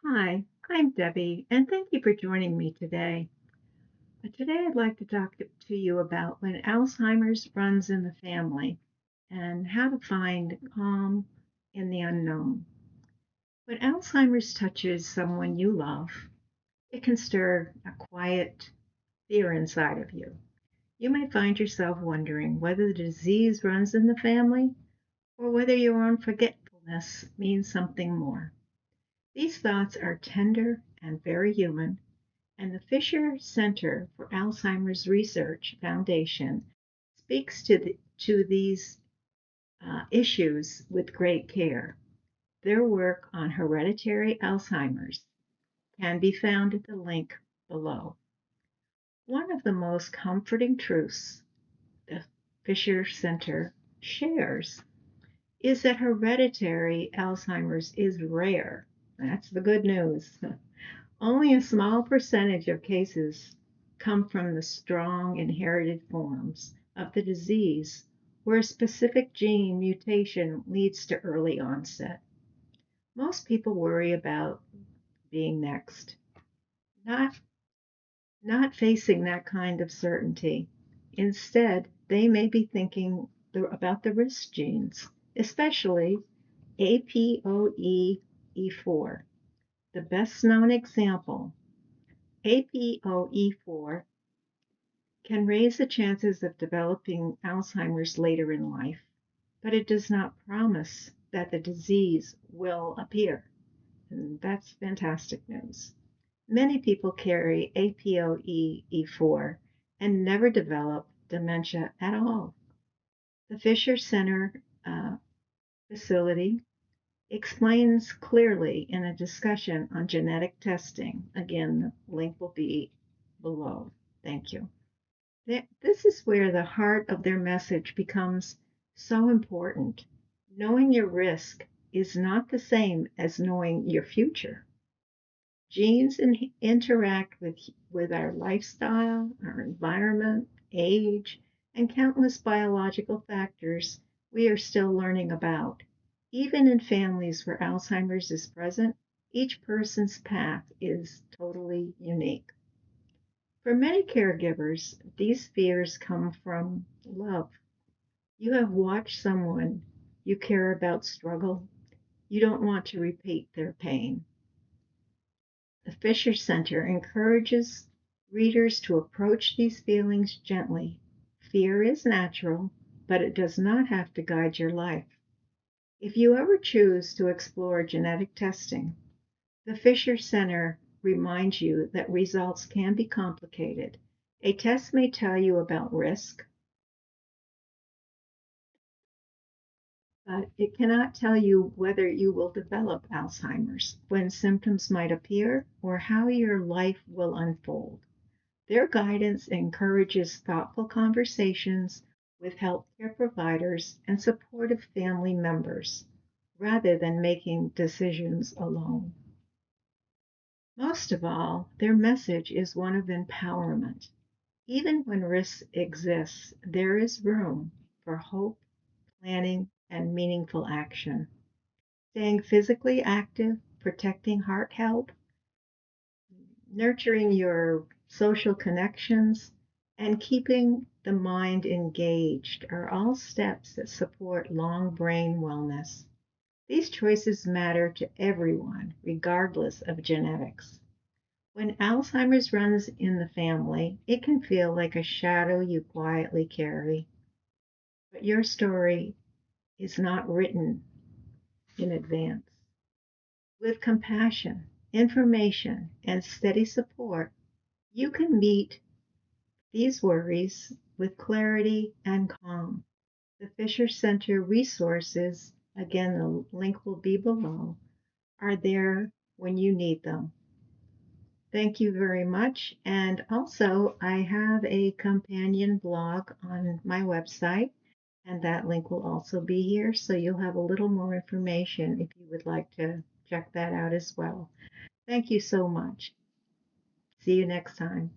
Hi, I'm Debbie, and thank you for joining me today. Today, I'd like to talk to you about when Alzheimer's runs in the family and how to find calm in the unknown. When Alzheimer's touches someone you love, it can stir a quiet fear inside of you. You may find yourself wondering whether the disease runs in the family or whether your own forgetfulness means something more. These thoughts are tender and very human, and the Fisher Center for Alzheimer's Research Foundation speaks to these issues with great care. Their work on hereditary Alzheimer's can be found at the link below. One of the most comforting truths the Fisher Center shares is that hereditary Alzheimer's is rare. That's the good news. Only a small percentage of cases come from the strong inherited forms of the disease where a specific gene mutation leads to early onset. Most people worry about being next, not, not facing that kind of certainty. Instead, they may be thinking about the risk genes, especially APOE4, the best known example. APOE4 can raise the chances of developing Alzheimer's later in life, but it does not promise that the disease will appear. And that's fantastic news. Many people carry APOE4 and never develop dementia at all. The Fisher Center facility explains clearly in a discussion on genetic testing. Again, the link will be below. Thank you. This is where the heart of their message becomes so important. Knowing your risk is not the same as knowing your future. Genes interact with our lifestyle, our environment, age, and countless biological factors we are still learning about. Even in families where Alzheimer's is present, each person's path is totally unique. For many caregivers, these fears come from love. You have watched someone you care about struggle. You don't want to repeat their pain. The Fisher Center encourages readers to approach these feelings gently. Fear is natural, but it does not have to guide your life. If you ever choose to explore genetic testing, the Fisher Center reminds you that results can be complicated. A test may tell you about risk, but it cannot tell you whether you will develop Alzheimer's, when symptoms might appear, or how your life will unfold. Their guidance encourages thoughtful conversations with healthcare providers and supportive family members, rather than making decisions alone. Most of all, their message is one of empowerment. Even when risk exists, there is room for hope, planning, and meaningful action. Staying physically active, protecting heart health, nurturing your social connections, and keeping the mind engaged are all steps that support long brain wellness. These choices matter to everyone, regardless of genetics. When Alzheimer's runs in the family, it can feel like a shadow you quietly carry. But your story is not written in advance. With compassion, information, and steady support, you can meet these worries with clarity and calm. The Fisher Center resources, again, the link will be below, are there when you need them. Thank you very much. And also, I have a companion blog on my website, and that link will also be here. So you'll have a little more information if you would like to check that out as well. Thank you so much. See you next time.